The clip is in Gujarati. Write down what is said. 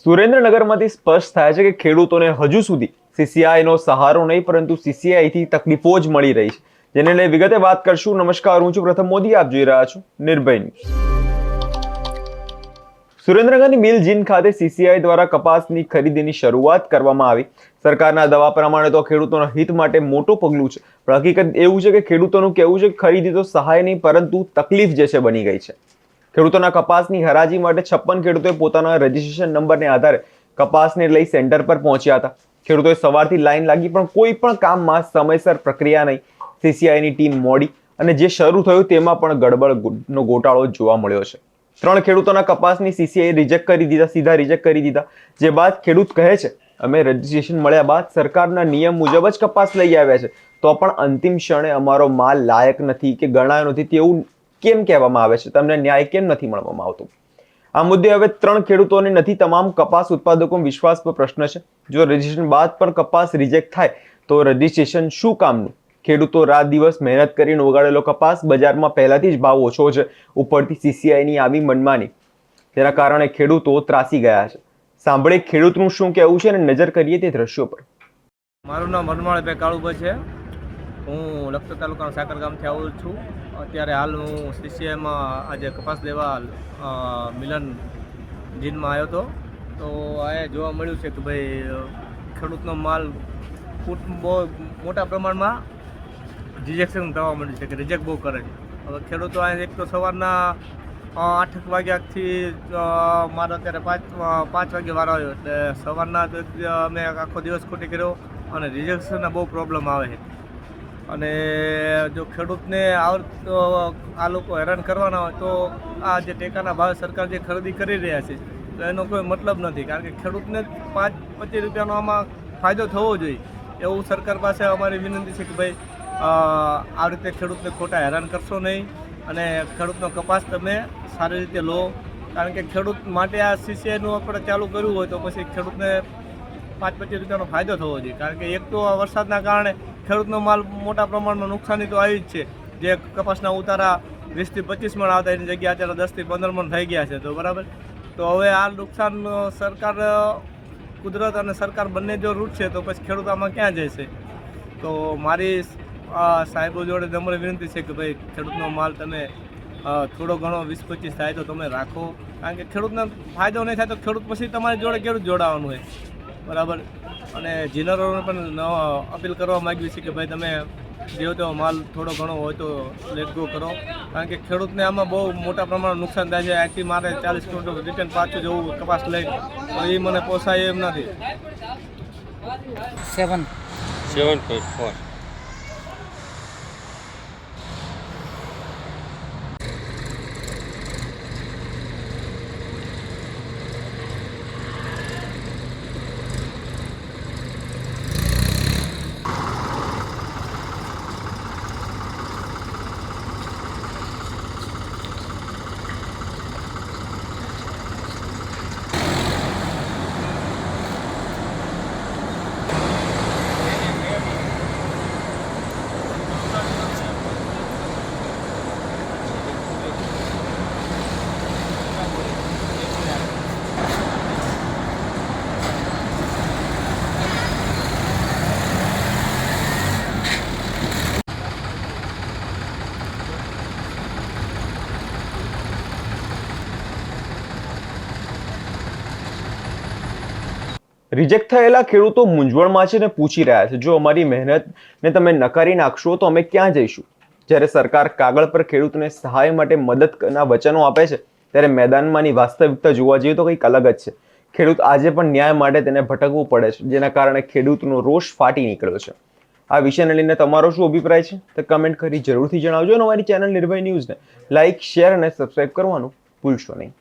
સુરેન્દ્રનગરમાંથી સ્પષ્ટ થાય છે કે ખેડૂતોને હજુ સુધી સીસીઆઈનો સહારો નહીં પરંતુ સીસીઆઈથી તકલીફો જ મળી રહી છે, જેને લઈ વિગતે વાત કરશું. નમસ્કાર, હું છું પ્રથમ મોદી, આપ જોઈ રહ્યા છો નિર્ભય ન્યૂઝ. સુરેન્દ્રનગરની મિલ જીન ખાતે સીસીઆઈ દ્વારા કપાસની ખરીદીની શરૂઆત કરવામાં આવી. સરકારના દાવા પ્રમાણે તો ખેડૂતોના હિત માટે મોટું પગલું છે, પણ હકીકત એવું છે કે ખેડૂતોનું કહેવું છે કે ખરીદી તો સહાય નહીં પરંતુ તકલીફ જે છે બની ગઈ છે. ખેડૂતોના કપાસની હરાજી માટે 56 ખેડૂતોએ પોતાના રજીસ્ટ્રેશન નંબરને આધારે કપાસને લઈ સેન્ટર પર પહોંચ્યા હતા. ખેડૂતોએ સવારથી લાઈન લાગી પણ કોઈ પણ કામમાં સમયસર પ્રક્રિયા નહીં. સીસીઆઈની ટીમ મોડી અને જે શરૂ થયું તેમાં પણ ગડબડનો ગોટાળો જોવા મળ્યો છે. 3 ખેડૂતોના કપાસની સીસીઆઈ રિજેક્ટ કરી દીધા, સીધા રિજેક્ટ કરી દીધા. જે બાદ ખેડૂત કહે છે, અમે રજીસ્ટ્રેશન મળ્યા બાદ સરકારના નિયમ મુજબ જ કપાસ લઈ આવ્યા છે, તો પણ અંતિમ ક્ષણે અમારો માલ લાયક નથી કે ગણાયો નથી તેવું કેમ કહેવામાં આવે છે? તમને ન્યાય કેમ નથી મળવામાં આવતો? આ મુદ્દે હવે 3 ખેડૂતોને નથી, તમામ કપાસ ઉત્પાદકો વિશ્વાસ પર પ્રશ્ન છે. જો રજીસ્ટ્રેશન બાદ પણ કપાસ રિજેક્ટ થાય તો રજીસ્ટ્રેશન શું કામનું? ખેડૂતો રાત દિવસ મહેનત કરીને ઉગાડેલો કપાસ બજારમાં પહેલાથી જ ભાવ ઓછો છે, ઉપરથી સીસીઆઈની આવી મનમાની, તેના કારણે ખેડૂતો ત્રાસી ગયા છે. સાંભળે ખેડૂતનું શું કહેવું છે અને નજર કરીએ તે દ્રશ્યો પર. મારું નામ વનમાળભાઈ કાળુભાઈ છે. હું લખતર તાલુકાના સાકર ગામથી આવું છું. અત્યારે હાલ હું સીસીઆઈમાં આજે કપાસ લેવા મિલન જીનમાં આવ્યો હતો. તો અહીંયા જોવા મળ્યું છે કે ભાઈ ખેડૂતનો માલ બહુ મોટા પ્રમાણમાં રિજેક્શન થવા મળ્યું છે, કે રિજેક્ટ બહુ કરે છે. હવે ખેડૂતો અહીંયા એક તો સવારના 8 વાગ્યાથી મારો અત્યારે 5 વાગે વારો આવ્યો, એટલે સવારના અમે આખો દિવસ ખોટી કર્યો અને રિજેક્શનના બહુ પ્રોબ્લેમ આવે છે. અને જો ખેડૂતને આ લોકો હેરાન કરવાના હોય તો આ જે ટેકાના ભાવે સરકાર જે ખરીદી કરી રહ્યા છે તો એનો કોઈ મતલબ નથી, કારણ કે ખેડૂતને 5-25 રૂપિયાનો આમાં ફાયદો થવો જોઈએ એવું સરકાર પાસે અમારી વિનંતી છે કે ભાઈ આ રીતે ખેડૂતને ખોટા હેરાન કરશો નહીં અને ખેડૂતનો કપાસ તમે સારી રીતે લો. કારણ કે ખેડૂત માટે આ સીસીઆઈનું આપણે ચાલુ કર્યું હોય તો પછી ખેડૂતને 5-25 રૂપિયાનો ફાયદો થવો જોઈએ, કારણ કે એક તો વરસાદના કારણે ખેડૂતનો માલ મોટા પ્રમાણમાં નુકસાની તો આવી જ છે. જે કપાસના ઉતારા 20 થી 25 મણ આવતા એની જગ્યાએ અત્યારે 10 થી 15 મણ થઈ ગયા છે. તો બરાબર, તો હવે આ નુકસાન સરકાર, કુદરત અને સરકાર બંને જો રૂટશે તો પછી ખેડૂત આમાં ક્યાં જશે? તો મારી સાહેબો જોડે નમ્ર વિનંતી છે કે ભાઈ ખેડૂતનો માલ તમે થોડો ઘણો 20-25 થાય તો તમે રાખો, કારણ કે ખેડૂતને ફાયદો નહીં થાય તો ખેડૂત પછી તમારી જોડે ખેડૂત જોડાવાનું હોય. બરાબર. અને જીનરોને પણ અપીલ કરવા માગીએ છીએ કે ભાઈ તમે જેવો તેવો માલ થોડો ઘણો હોય તો લેટ ગો કરો, કારણ કે ખેડૂતને આમાં બહુ મોટા પ્રમાણમાં નુકસાન થાય છે. અહીંથી મારે 40 કિલોમીટર રિટર્ન પાછું જવું કપાસ લઈ, તો એ મને પોસાય એમ નથી. 7.4. રિજેક્ટ થયેલા ખેડૂતો મૂંઝવણમાં છે ને પૂછી રહ્યા છે, જો અમારી મહેનતને તમે નકારી નાખશો તો અમે ક્યાં જઈશું? જ્યારે સરકાર કાગળ પર ખેડૂતને સહાય માટે મદદના વચનો આપે છે, ત્યારે મેદાનમાંની વાસ્તવિકતા જોવા જઈએ તો કંઈક અલગ જ છે. ખેડૂત આજે પણ ન્યાય માટે તેને ભટકવું પડે છે, જેના કારણે ખેડૂતનો રોષ ફાટી નીકળ્યો છે. આ વિષયને લઈને તમારો શું અભિપ્રાય છે તે કમેન્ટ કરી જરૂરથી જણાવજો અને અમારી ચેનલ નિર્ભય ન્યૂઝને લાઇક, શેર અને સબસ્ક્રાઇબ કરવાનું ભૂલશો નહીં.